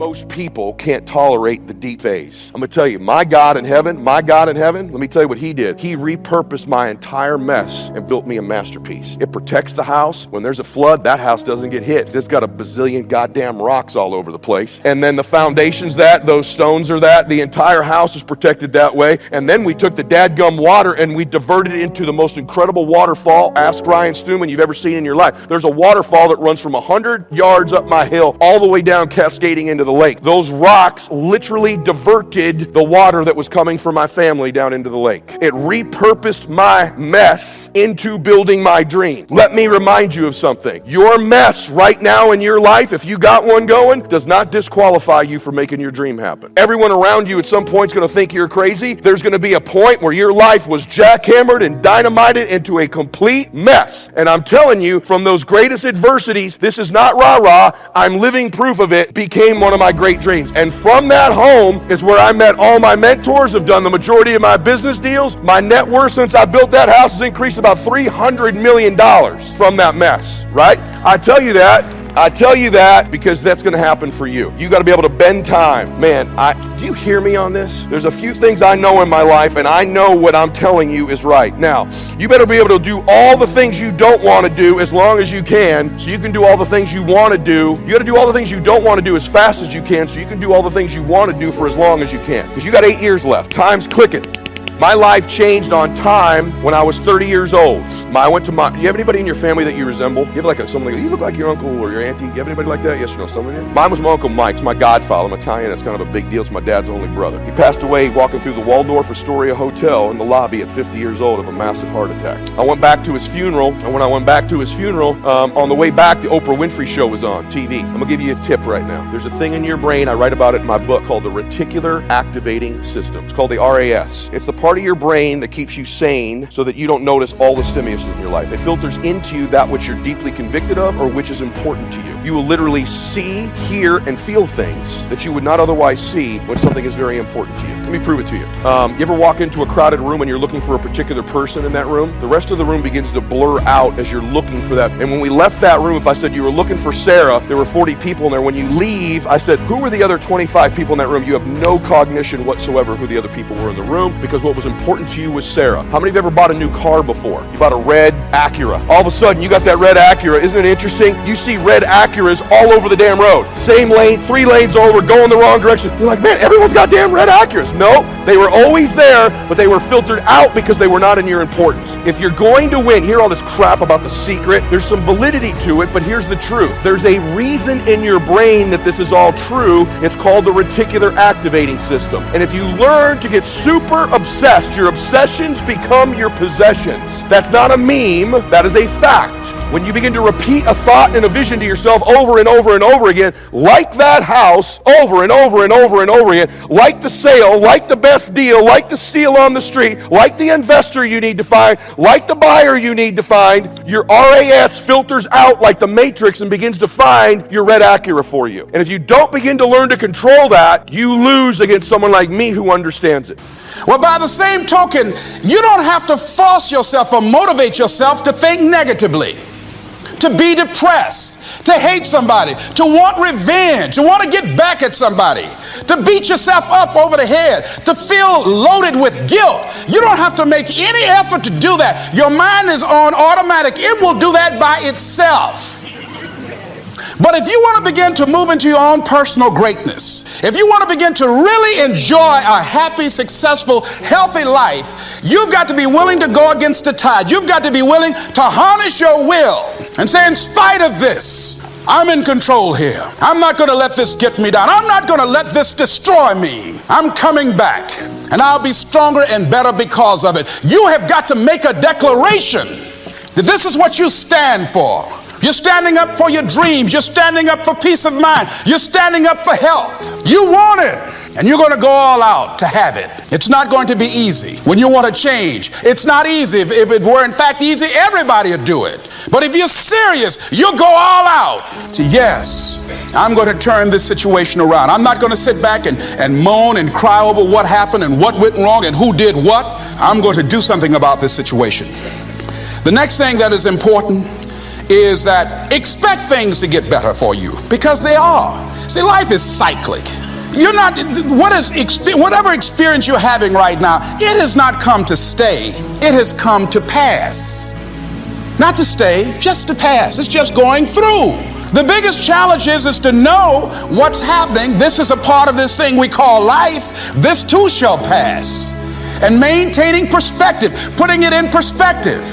most people can't tolerate the deep phase. I'm gonna tell you, my God in heaven, let me tell you what he did. He repurposed my entire mess and built me a masterpiece. It protects the house. When there's a flood, that house doesn't get hit. It's got a bazillion goddamn rocks all over the place. And then the foundation's that, those stones are that, the entire house is protected that way. And then we took the dadgum water and we diverted it into the most incredible waterfall, ask Ryan Stewman, you've ever seen in your life. There's a waterfall that runs from 100 yards up my hill all the way down cascading into the lake. Those rocks literally diverted the water that was coming from my family down into the lake. It repurposed my mess into building my dream. Let me remind you of something. Your mess right now in your life, if you got one going, does not disqualify you from making your dream happen. Everyone around you at some point is going to think you're crazy. There's going to be a point where your life was jackhammered and dynamited into a complete mess. And I'm telling you, from those greatest adversities, this is not rah-rah, I'm living proof of it, became one of my great dreams. And from that home is where I met all my mentors, have done the majority of my business deals. My net worth since I built that house has increased about $300 million from that mess, right? I tell you that because that's going to happen for you. You got to be able to bend time. Man, do you hear me on this? There's a few things I know in my life, and I know what I'm telling you is right. Now, you better be able to do all the things you don't want to do as long as you can, so you can do all the things you want to do. You got to do all the things you don't want to do as fast as you can, so you can do all the things you want to do for as long as you can. Because you got 8 years left. Time's clicking. My life changed on time when I was 30 years old. You have anybody in your family that you resemble? You have like someone like, you look like your uncle or your auntie. You have anybody like that? Yes or no? Someone here? Mine was my Uncle Mike. It's my godfather. I'm Italian. That's kind of a big deal. It's my dad's only brother. He passed away walking through the Waldorf Astoria Hotel in the lobby at 50 years old of a massive heart attack. I went back to his funeral, and when I went back to his funeral, on the way back, the Oprah Winfrey Show was on TV. I'm gonna give you a tip right now. There's a thing in your brain, I write about it in my book, called the Reticular Activating System. It's called the RAS. It's the part of your brain that keeps you sane so that you don't notice all the stimulus in your life. It filters into you that which you're deeply convicted of or which is important to you. You will literally see, hear, and feel things that you would not otherwise see when something is very important to you. Let me prove it to you. You ever walk into a crowded room and you're looking for a particular person in that room? The rest of the room begins to blur out as you're looking for that. And when we left that room, if I said you were looking for Sarah, there were 40 people in there. When you leave, I said, who were the other 25 people in that room? You have no cognition whatsoever who the other people were in the room, because what was important to you was Sarah. How many of you have ever bought a new car before? You bought a red Acura. All of a sudden, you got that red Acura. Isn't it interesting? You see red Acuras all over the damn road. Same lane, 3 lanes over, going the wrong direction. You're like, man, everyone's got damn red Acuras. No, they were always there, but they were filtered out because they were not in your importance. If you're going to win, hear all this crap about The Secret. There's some validity to it, but here's the truth. There's a reason in your brain that this is all true. It's called the reticular activating system. And if you learn to get super obsessed, your obsessions become your possessions. That's not a meme, that is a fact. When you begin to repeat a thought and a vision to yourself over and over and over again, like that house, over and over and over and over again, like the sale, like the best deal, like the steal on the street, like the investor you need to find, like the buyer you need to find, your RAS filters out like the Matrix and begins to find your red Acura for you. And if you don't begin to learn to control that, you lose against someone like me who understands it. Well, by the same token, you don't have to force yourself or motivate yourself to think negatively, to be depressed, to hate somebody, to want revenge, to want to get back at somebody, to beat yourself up over the head, to feel loaded with guilt. You don't have to make any effort to do that. Your mind is on automatic. It will do that by itself. But if you want to begin to move into your own personal greatness, if you want to begin to really enjoy a happy, successful, healthy life, you've got to be willing to go against the tide. You've got to be willing to harness your will and say, in spite of this, I'm in control here. I'm not going to let this get me down. I'm not going to let this destroy me. I'm coming back, and I'll be stronger and better because of it. You have got to make a declaration that this is what you stand for. You're standing up for your dreams. You're standing up for peace of mind. You're standing up for health. You want it, and you're going to go all out to have it. It's not going to be easy. When you want to change, it's not easy. If it were in fact easy, everybody would do it. But if you're serious, you'll go all out. So yes, I'm going to turn this situation around. I'm not going to sit back and moan and cry over what happened and what went wrong and who did what. I'm going to do something about this situation. The next thing that is important is that expect things to get better for you, because they are. See, life is cyclic. You're not, whatever experience you're having right now, it has not come to stay. It has come to pass. Not to stay, just to pass. It's just going through. The biggest challenge is to know what's happening. This is a part of this thing we call life. This too shall pass. And maintaining perspective, putting it in perspective.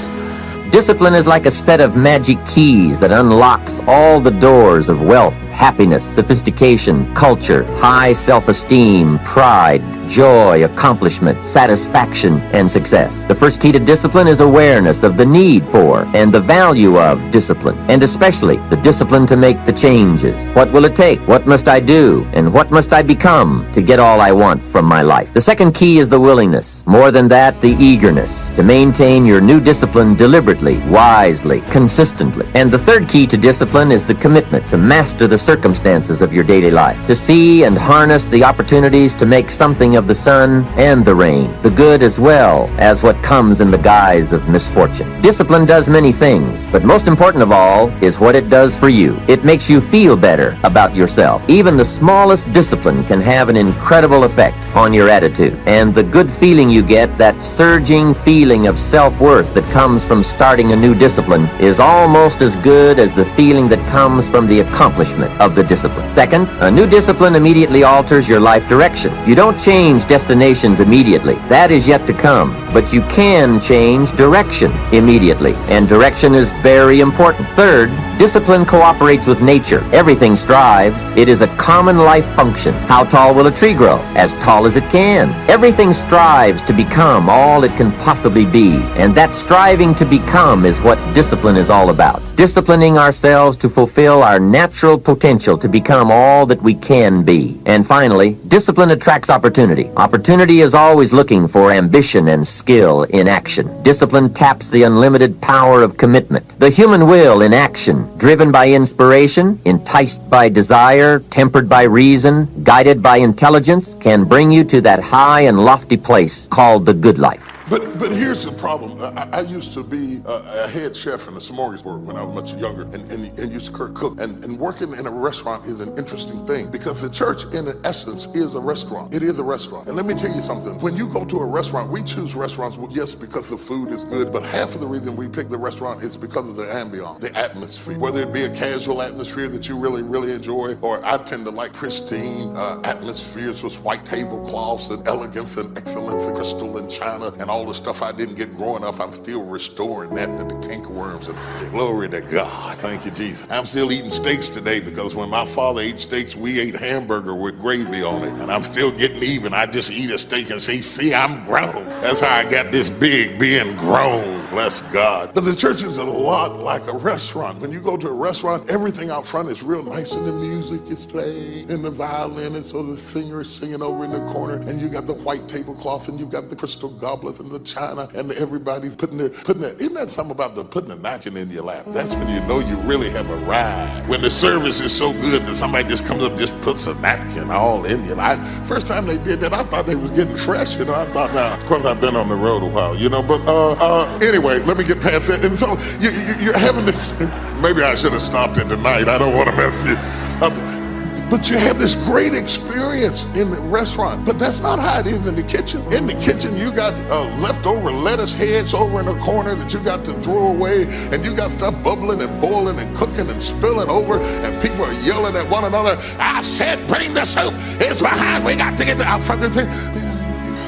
Discipline is like a set of magic keys that unlocks all the doors of wealth, happiness, sophistication, culture, high self-esteem, pride, joy, accomplishment, satisfaction, and success. The first key to discipline is awareness of the need for and the value of discipline, and especially the discipline to make the changes. What will it take? What must I do? And what must I become to get all I want from my life? The second key is the willingness. More than that, the eagerness to maintain your new discipline deliberately, wisely, consistently. And the third key to discipline is the commitment to master the circumstances of your daily life, to see and harness the opportunities to make something of the sun and the rain, the good as well as what comes in the guise of misfortune. Discipline does many things, but most important of all is what it does for you. It makes you feel better about yourself. Even the smallest discipline can have an incredible effect on your attitude, and the good feeling you get, that surging feeling of self-worth that comes from starting a new discipline, is almost as good as the feeling that comes from the accomplishment of the discipline. Second, a new discipline immediately alters your life direction. You don't change destinations immediately. That is yet to come. But you can change direction immediately. And direction is very important. Third, discipline cooperates with nature. Everything strives. It is a common life function. How tall will a tree grow? As tall as it can. Everything strives to become all it can possibly be. And that striving to become is what discipline is all about. Disciplining ourselves to fulfill our natural potential to become all that we can be. And finally, discipline attracts opportunity. Opportunity is always looking for ambition and skill in action. Discipline taps the unlimited power of commitment. The human will in action, driven by inspiration, enticed by desire, tempered by reason, guided by intelligence, can bring you to that high and lofty place called the good life. But here's the problem. I used to be a head chef in a smorgasbord when I was much younger and used to cook. And working in a restaurant is an interesting thing because the church, in essence, is a restaurant. It is a restaurant. And let me tell you something. When you go to a restaurant, we choose restaurants, yes, because the food is good, but half of the reason we pick the restaurant is because of the ambiance, the atmosphere. Whether it be a casual atmosphere that you really, really enjoy, or I tend to like pristine atmospheres with white tablecloths and elegance and excellence and crystal and china and all the stuff I didn't get growing up. I'm still restoring that to the cankerworms, and glory to God. Thank you, Jesus. I'm still eating steaks today because when my father ate steaks, we ate hamburger with gravy on it, and I'm still getting even. I just eat a steak and say, see, I'm grown. That's how I got this big, being grown. Bless God. But the church is a lot like a restaurant. When you go to a restaurant, everything out front is real nice, and the music is playing, and the violin, and so the singer is singing over in the corner, and you got the white tablecloth, and you got the crystal goblet and the china, and everybody's putting their, isn't that something about putting a napkin in your lap? That's when you know you really have arrived. When the service is so good that somebody just comes up and just puts a napkin all in you. First time they did that, I thought they was getting fresh, I thought, now, of course I've been on the road a while, but anyway, let me get past that. And so you're having this, maybe I should have stopped it tonight. I don't want to mess you up. But you have this great experience in the restaurant. But that's not how it is in the kitchen. In the kitchen, you got leftover lettuce heads over in the corner that you got to throw away. And you got stuff bubbling and boiling and cooking and spilling over. And people are yelling at one another. I said, bring the soup. It's behind. We got to get the out front.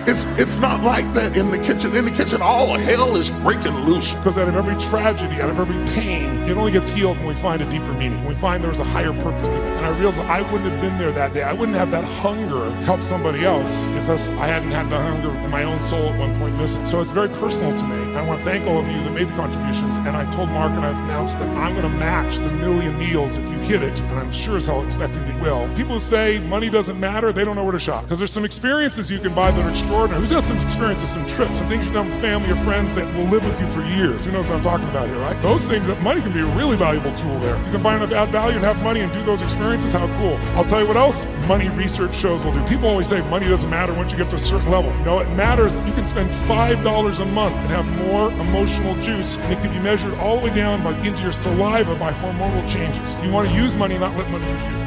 It's not like that in the kitchen. In the kitchen, all hell is breaking loose. Because out of every tragedy, out of every pain, it only gets healed when we find a deeper meaning. When we find there was a higher purpose in it. And I realized I wouldn't have been there that day. I wouldn't have that hunger to help somebody else if I hadn't had the hunger in my own soul at one point missing. So it's very personal to me. And I want to thank all of you that made the contributions. And I told Mark and I've announced that I'm going to match the 1 million meals if you hit it. And I'm sure as hell expecting they will. People who say money doesn't matter, they don't know where to shop. Because there's some experiences you can buy that are extraordinary. Who's got some experiences, some trips, some things you've done with family or friends that will live with you for years? Who knows what I'm talking about here, right? Those things, that money can be a really valuable tool there. If you can find enough add value and have money and do those experiences, how cool. I'll tell you what else money research shows will do. People always say money doesn't matter once you get to a certain level. No, it matters. You can spend $5 a month and have more emotional juice, and it can be measured all the way down into your saliva by hormonal changes. You want to use money, not let money use you.